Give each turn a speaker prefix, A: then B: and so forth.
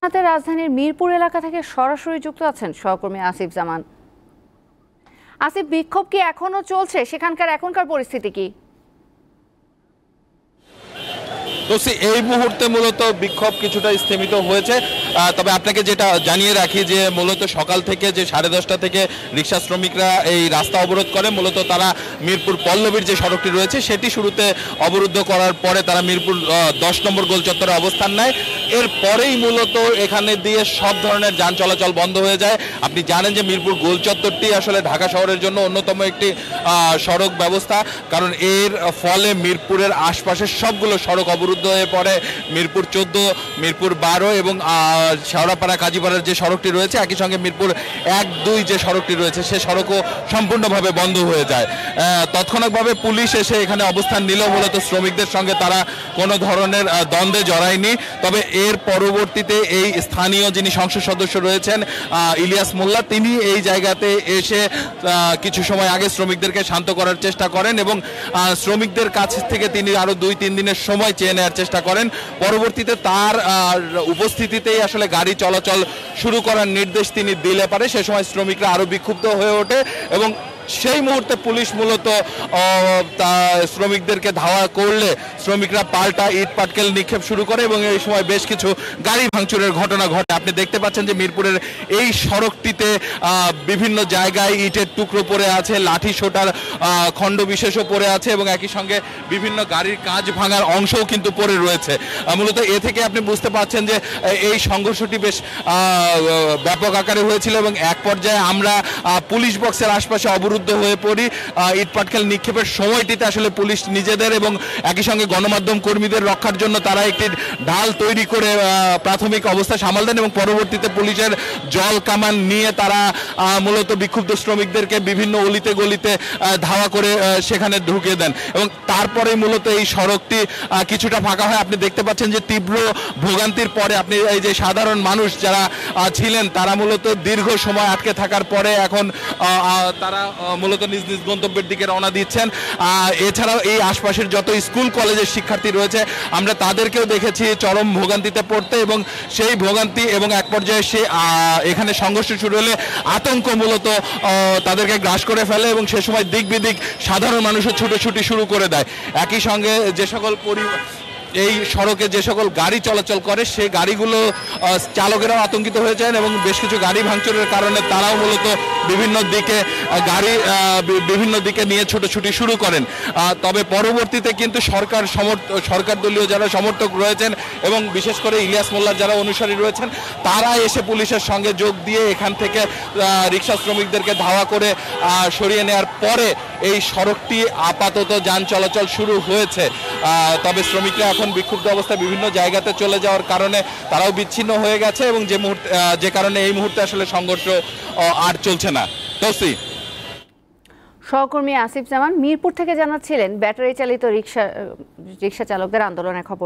A: রাজধানীর মিরপুর এলাকা থেকে সরাসরি যুক্ত আছেন সহকর্মী আসিফ জামান। আসিফ, বিক্ষোভ কি এখনো চলছে? সেখানকার এখনকার পরিস্থিতি কি?
B: এই মুহূর্তে মূলত বিক্ষোভ কিছুটা স্থিমিত হয়েছে, তবে আপনাকে যেটা জানিয়ে রাখি যে মূলত সকাল থেকে যে 10:30 থেকে রিক্সা শ্রমিকরা এই রাস্তা অবরোধ করে, মূলত তারা মিরপুর পল্লবীর যে সড়কটি রয়েছে সেটি শুরুতে অবরুদ্ধ করার পরে তারা মিরপুর 10 নম্বর গোল চত্বরে অবস্থান নেয়। এরপরেই মূলত এখানে দিয়ে সব ধরনের যান চলাচল বন্ধ হয়ে যায়। আপনি জানেন যে মিরপুর গোল চত্বরটি আসলে ঢাকা শহরের জন্য অন্যতম একটি সড়ক ব্যবস্থা, কারণ এর ফলে মিরপুরের আশপাশের সবগুলো সড়ক অবরুদ্ধ হয়ে পড়ে। মিরপুর 14, মিরপুর 12 এবং শেওড়াপাড়া কাজীপাড়ার যে সড়কটি রয়েছে, একই সঙ্গে মিরপুর 1-2 যে সড়কটি রয়েছে সে সড়কও সম্পূর্ণভাবে বন্ধ হয়ে যায়। তৎক্ষণাৎভাবে পুলিশ এসে এখানে অবস্থান নিলেও মূলত শ্রমিকদের সঙ্গে তারা কোনো ধরনের দ্বন্দ্বে জড়ায়নি। তবে এর পরবর্তীতে এই স্থানীয় যিনি সংসদ সদস্য রয়েছেন ইলিয়াস মোল্লা, তিনি এই জায়গাতে এসে কিছু সময় আগে শ্রমিকদেরকে শান্ত করার চেষ্টা করেন এবং শ্রমিকদের কাছ থেকে তিনি আরও 2-3 দিনের সময় চেয়ে নেওয়ার চেষ্টা করেন। পরবর্তীতে তার উপস্থিতিতেই আসলে গাড়ি চলাচল শুরু করার নির্দেশ তিনি দিলে পারে। সে সময় শ্রমিকরা আরও বিক্ষুব্ধ হয়ে ওঠে এবং সেই মুহূর্তে পুলিশ মূলত শ্রমিকদেরকে ধাওয়া করলে শ্রমিকরা পাল্টা ইট পাটকেল নিক্ষেপ শুরু করে এবং এই সময় বেশ কিছু গাড়ি ভাঙচুরের ঘটনা ঘটে। আপনি দেখতে পাচ্ছেন যে মিরপুরের এই সড়কটিতে বিভিন্ন জায়গায় ইটের টুকরো পড়ে আছে, লাঠি সোটার খণ্ড বিশেষও পড়ে আছে এবং একই সঙ্গে বিভিন্ন গাড়ির কাঁচ ভাঙার অংশও কিন্তু পড়ে রয়েছে। মূলত এ থেকে আপনি বুঝতে পারছেন যে এই সংঘর্ষটি বেশ ব্যাপক আকারে হয়েছিল এবং এক পর্যায়ে আমরা পুলিশ বক্সের আশপাশে অবরুদ্ধ হয়ে পড়ি। ইট পাটকেল নিক্ষেপের সময়টিতে আসলে পুলিশ নিজেদের এবং একই সঙ্গে গণমাধ্যম কর্মীদের রক্ষার জন্য তারা একটি ঢাল তৈরি করে প্রাথমিক অবস্থা সামাল দেন এবং পরবর্তীতে পুলিশের জল কামান নিয়ে তারা মূলত বিক্ষুব্ধ শ্রমিকদেরকে বিভিন্ন অলিতে গলিতে ধাওয়া করে সেখানে ঢুকিয়ে দেন এবং তারপরেই মূলত এই সড়কটি কিছুটা ফাঁকা হয়। আপনি দেখতে পাচ্ছেন যে তীব্র ভোগান্তির পরে আপনি এই যে সাধারণ মানুষ যারা ছিলেন তারা মূলত দীর্ঘ সময় আটকে থাকার পরে এখন তারা মূলত নিজ নিজ গন্তব্যের দিকে রওনা দিচ্ছেন। এছাড়াও এই আশপাশের যত স্কুল কলেজের শিক্ষার্থী রয়েছে আমরা তাদেরকেও দেখেছি চরম ভোগান্তিতে পড়তে এবং সেই ভোগান্তি এবং এক পর্যায়ে সে এখানে সংঘর্ষ শুরু হলে আতঙ্ক মূলত তাদেরকে গ্রাস করে ফেলে এবং সে সময় দিক বিদিক সাধারণ মানুষও ছুটোছুটি শুরু করে দেয়। একই সঙ্গে যে সকল এই সড়কে যে সকল গাড়ি চলাচল করে সেই গাড়িগুলো চালকেরাও আতঙ্কিত হয়ে যায় এবং বেশ কিছু গাড়ি ভাঙচুরের কারণে তারাও মূলত বিভিন্ন দিকে নিয়ে ছুটোছুটি শুরু করেন। তবে পরবর্তীতে কিন্তু সরকার দলীয় যারা সমর্থক রয়েছেন এবং বিশেষ করে ইলিয়াস মোল্লার যারা অনুসারী রয়েছেন তারা এসে পুলিশের সঙ্গে যোগ দিয়ে এখান থেকে রিক্সা শ্রমিকদেরকে ধাওয়া করে সরিয়ে নেওয়ার পরে এই সড়কটি আপাতত যান চলাচল শুরু হয়েছে। তবে শ্রমিকরা এখন বিক্ষুব্ধ অবস্থায় বিভিন্ন জায়গাতে চলে যাওয়ার কারণে তারাও বিচ্ছিন্ন হয়ে গেছে এবং যে কারণে এই মুহূর্তে আসলে সংঘর্ষ আর চলছে না।
A: সহকর্মী আসিফ জামান মিরপুর থেকে জানাচ্ছিলেন ব্যাটারি চালিত রিক্সা চালকদের আন্দোলনের খবর।